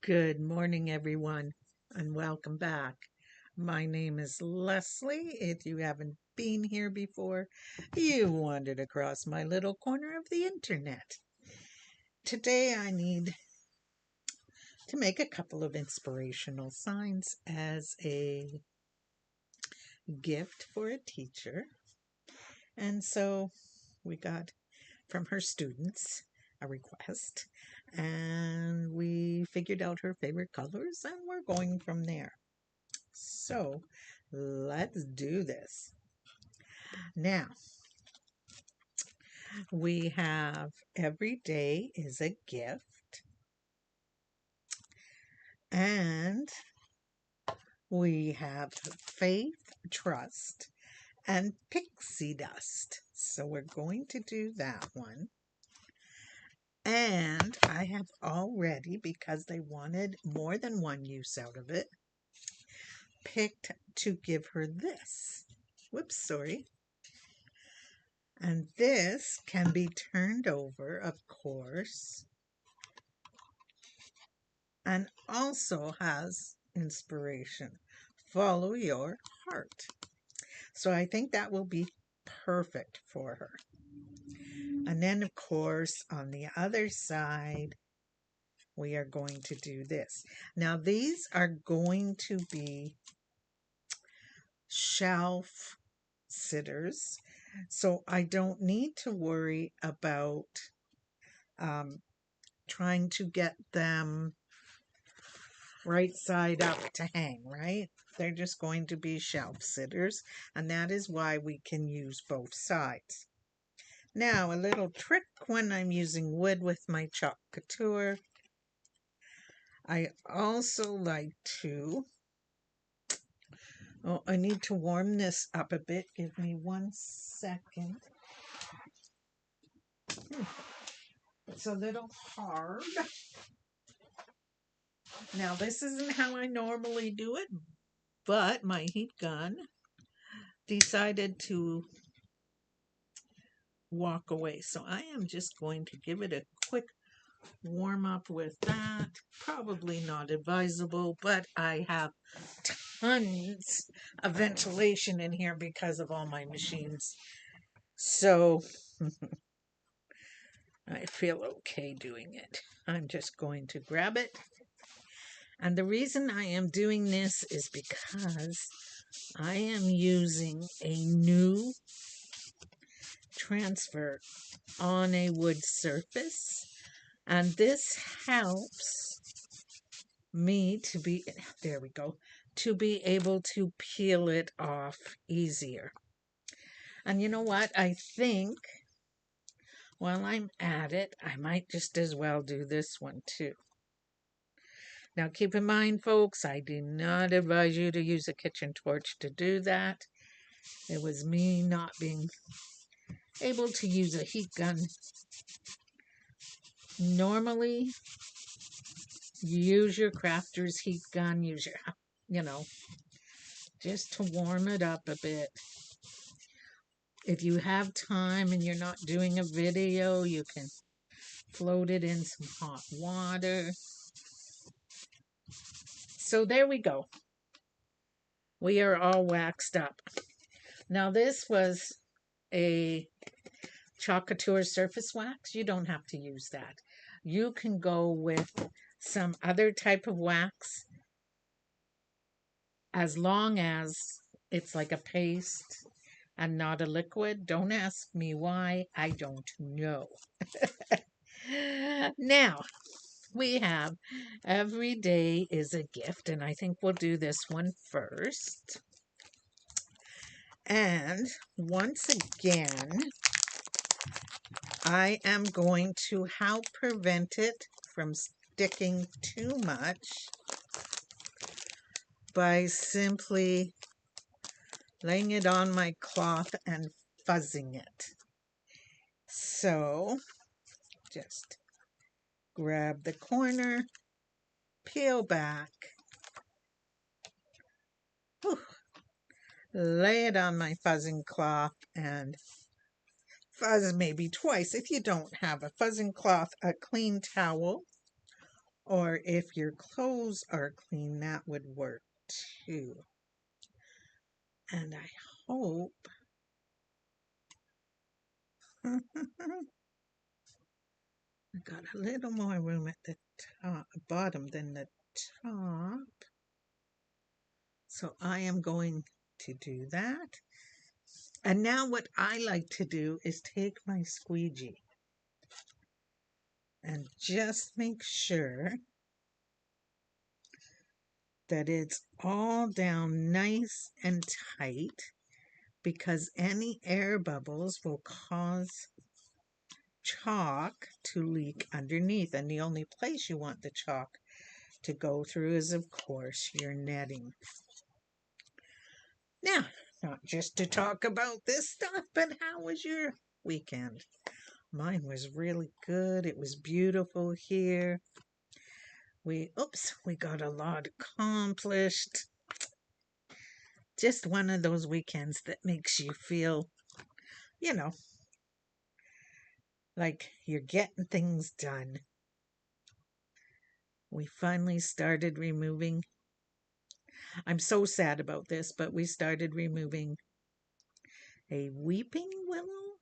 Good morning, everyone, and welcome back. My name is Leslie. If you haven't been here before, you wandered across my little corner of the internet. Today, I need to make a couple of inspirational signs as a gift for a teacher. And so we got from her students a request, and we figured out her favorite colors, and we're going from there. So let's do this. Now, we have every day is a gift, and we have faith, trust, and pixie dust. So we're going to do that one. And I have already, because they wanted more than one use out of it, picked to give her this. Whoops, sorry. And this can be turned over, of course, and also has inspiration. Follow your heart. So I think that will be perfect for her. And then, of course, on the other side, we are going to do this. Now, these are going to be shelf sitters, so I don't need to worry about trying to get them right side up to hang, right? They're just going to be shelf sitters, and that is why we can use both sides. Now, a little trick when I'm using wood with my chalk couture. I also like to, I need to warm this up a bit. Give me 1 second. It's a little hard. Now, this isn't how I normally do it, but my heat gun decided to walk away. So I am just going to give it a quick warm up with that. Probably not advisable, but I have tons of ventilation in here because of all my machines. So I feel okay doing it. I'm just going to grab it. And the reason I am doing this is because I am using a new transfer on a wood surface, and this helps me to be, there we go, to be able to peel it off easier. And you know what? I think while I'm at it, I might just as well do this one too. Now keep in mind, folks, I do not advise you to use a kitchen torch to do that. It was me not being able to use a heat gun. Normally, use your crafter's heat gun, use your, just to warm it up a bit. If you have time and you're not doing a video, you can float it in some hot water. So there we go. We are all waxed up. Now this was a chalk couture surface wax. You don't have to use that. You can go with some other type of wax as long as it's like a paste and not a liquid. Don't ask me why. I don't know. Now, we have every day is a gift, and I think we'll do this one first. And once again, I am going to help prevent it from sticking too much by simply laying it on my cloth and fuzzing it. So just grab the corner, peel back, lay it on my fuzzing cloth, and fuzz maybe twice. If you don't have a fuzzing cloth, a clean towel Or if your clothes are clean, that would work too. And I hope I got a little more room at the bottom than the top. So I am going to do that. And now what I like to do is take my squeegee and just make sure that it's all down nice and tight, because any air bubbles will cause chalk to leak underneath, and the only place you want the chalk to go through is, of course, your netting. Now, not just to talk about this stuff, but how was your weekend? Mine was really good. It was beautiful here. We got a lot accomplished. Just one of those weekends that makes you feel, you know, like you're getting things done. We finally started removing, I'm so sad about this, but we started removing a weeping willow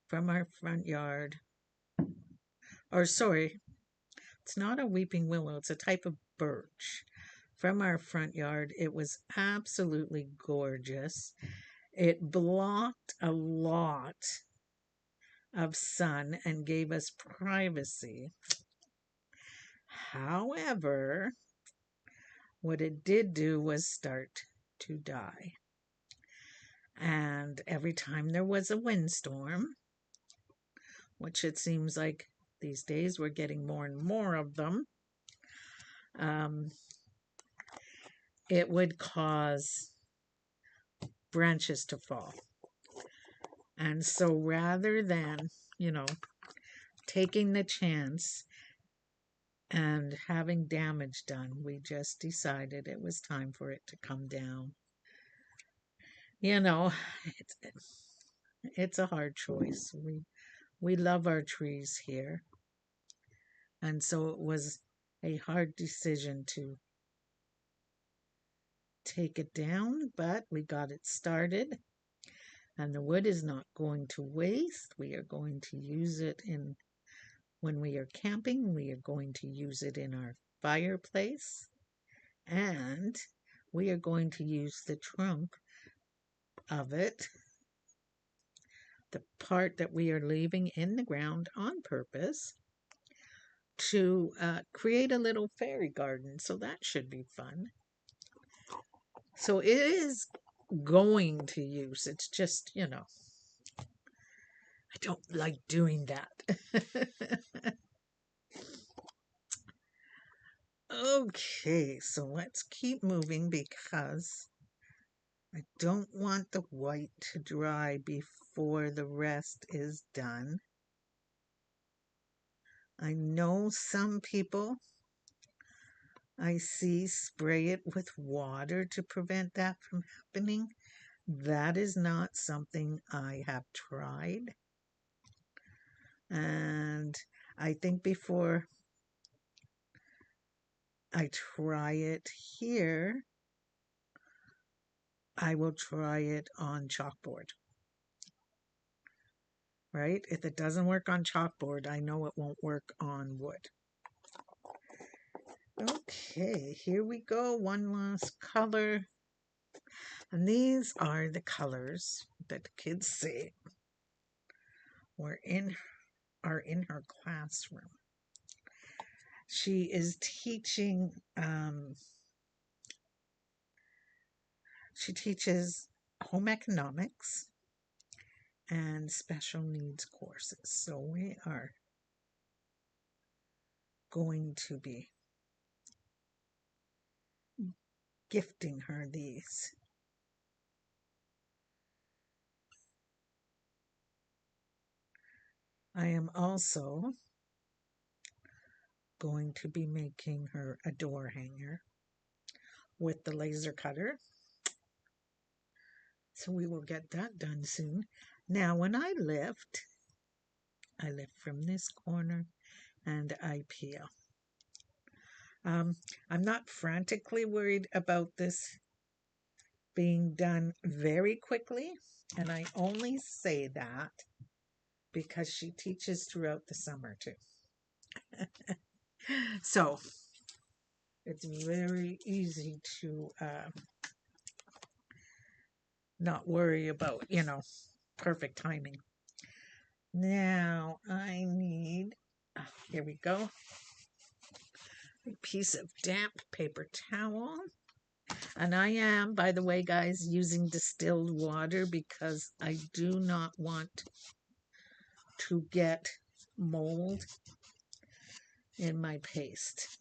from our front yard. Or, sorry, it's not a weeping willow, it's a type of birch from our front yard. It was absolutely gorgeous. It blocked a lot of sun and gave us privacy. However, what it did do was start to die. And every time there was a windstorm, which it seems like these days we're getting more and more of them, um, it would cause branches to fall. And so rather than, taking the chance and having damage done, we just decided it was time for it to come down. You know, it's, it's a hard choice. We love our trees here. And so it was a hard decision to take it down, but we got it started. And the wood is not going to waste. We are going to use it when we are camping. We are going to use it in our fireplace. And we are going to use the trunk of it, the part that we are leaving in the ground on purpose, to create a little fairy garden. So that should be fun. So it is going to use. It's just, I don't like doing that. Okay, so let's keep moving because I don't want the white to dry before the rest is done. I know some people I see spray it with water to prevent that from happening. That is not something I have tried. And I think before I try it here, I will try it on chalkboard. Right? If it doesn't work on chalkboard, I know it won't work on wood. Okay, here we go. One last color. And these are the colors that the kids say are in her classroom. She is teaching, she teaches home economics and special needs courses. So we are going to be gifting her these. I am also going to be making her a door hanger with the laser cutter. So we will get that done soon. Now, when I lift from this corner and I peel. Um, I'm not frantically worried about this being done very quickly, and I only say that because she teaches throughout the summer too. So it's very easy to not worry about, perfect timing. Now I need, here we go, a piece of damp paper towel. And I am, by the way, guys, using distilled water because I do not want to get mold in my paste.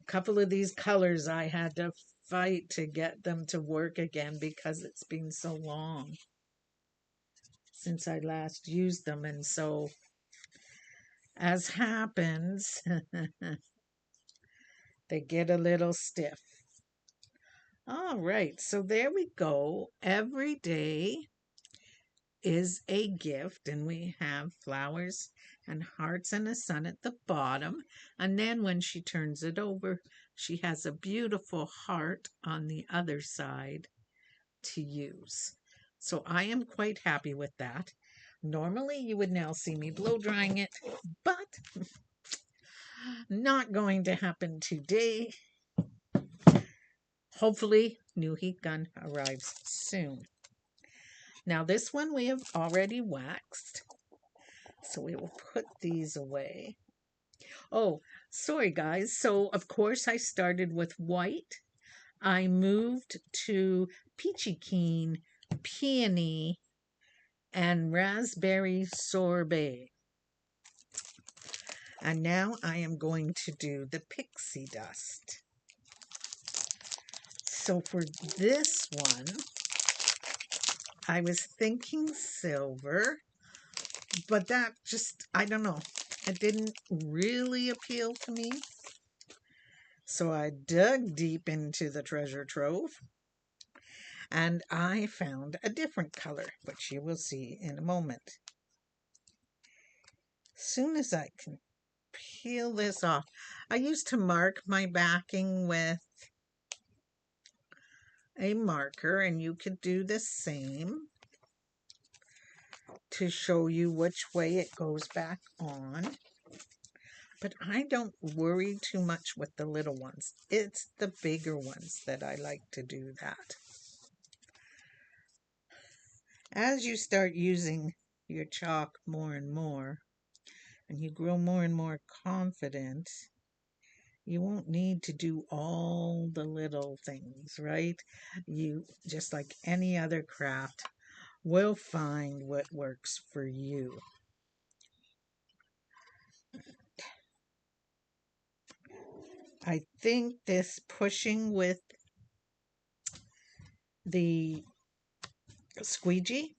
A couple of these colors I had to fight to get them to work again because it's been so long since I last used them. And so, as happens, they get a little stiff. All right, so there we go. Every day is a gift, and we have flowers and hearts and a sun at the bottom. And then when she turns it over, she has a beautiful heart on the other side to use. So I am quite happy with that. Normally, you would now see me blow drying it, but not going to happen today. Hopefully, new heat gun arrives soon. Now, this one we have already waxed, so we will put these away. Oh, sorry, guys. So, of course, I started with white. I moved to peachy keen, peony, and raspberry sorbet. And now I am going to do the pixie dust. So for this one, I was thinking silver, but that just, I don't know, it didn't really appeal to me. So I dug deep into the treasure trove and I found a different color, which you will see in a moment. Soon as I can peel this off, I used to mark my backing with a marker, and you could do the same to show you which way it goes back on. But I don't worry too much with the little ones. It's the bigger ones that I like to do that. As you start using your chalk more and more, and you grow more and more confident, you won't need to do all the little things, right? You, just like any other craft, will find what works for you. I think this pushing with the squeegee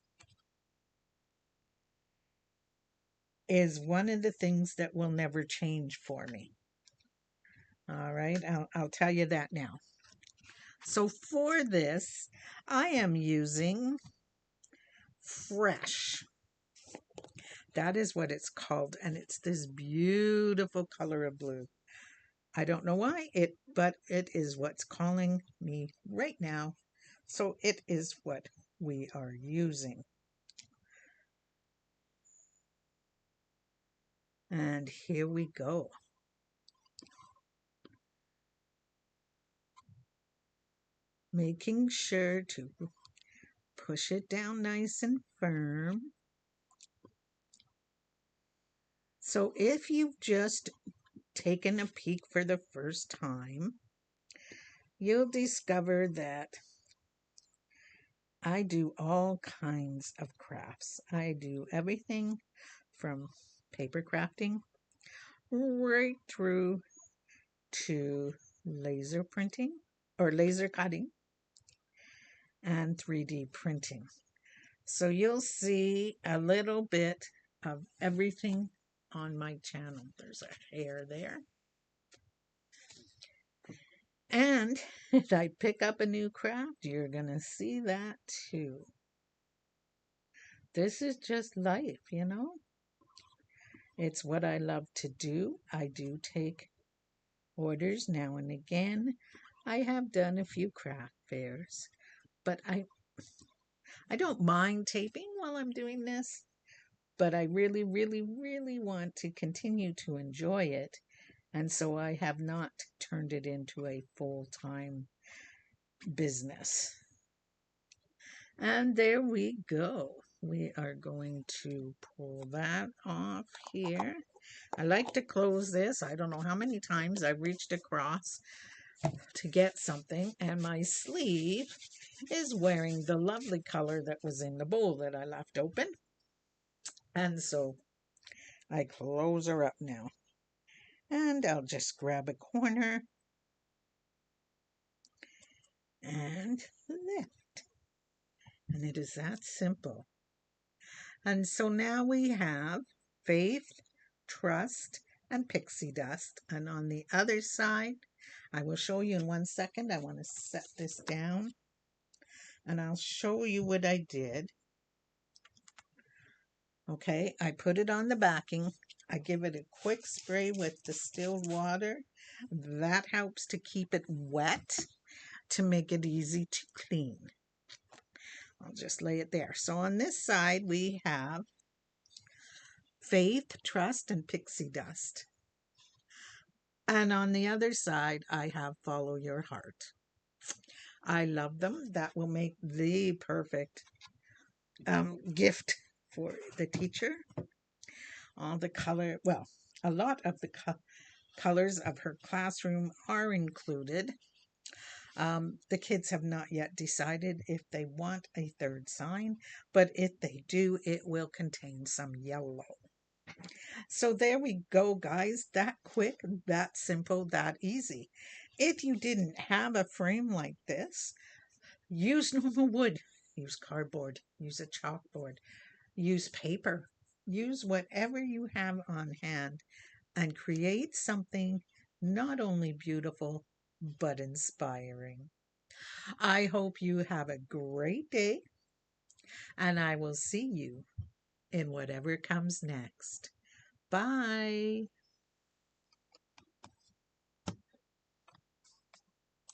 is one of the things that will never change for me. All right, I'll tell you that now. So for this, I am using Fresh. That is what it's called, and it's this beautiful color of blue. I don't know why but it is what's calling me right now. So it is what we are using. And here we go. Making sure to push it down nice and firm. So if you've just taken a peek for the first time, you'll discover that I do all kinds of crafts. I do everything from paper crafting right through to laser printing or laser cutting and 3D printing. So you'll see a little bit of everything on my channel. There's a hair there. And if I pick up a new craft, you're going to see that too. This is just life, It's what I love to do. I do take orders now and again. I have done a few craft fairs, but I don't mind taping while I'm doing this, but I really, really, really want to continue to enjoy it. And so I have not turned it into a full time business. And there we go. We are going to pull that off here. I like to close this. I don't know how many times I've reached across to get something, and my sleeve is wearing the lovely color that was in the bowl that I left open. And so I close her up now. And I'll just grab a corner and lift. And it is that simple. And so now we have faith, trust, and pixie dust. And on the other side, I will show you in 1 second. I want to set this down and I'll show you what I did. Okay, I put it on the backing. I give it a quick spray with distilled water. That helps to keep it wet to make it easy to clean. I'll just lay it there. So on this side, we have faith, trust, and pixie dust. And on the other side, I have follow your heart. I love them. That will make the perfect gift for the teacher. All the color, well, a lot of the colors of her classroom are included. The kids have not yet decided if they want a third sign, but if they do, it will contain some yellow. So there we go, guys. That quick, that simple, that easy. If you didn't have a frame like this, use normal wood, use cardboard, use a chalkboard, use paper, use whatever you have on hand and create something not only beautiful but inspiring. I hope you have a great day and I will see you in whatever comes next. Bye.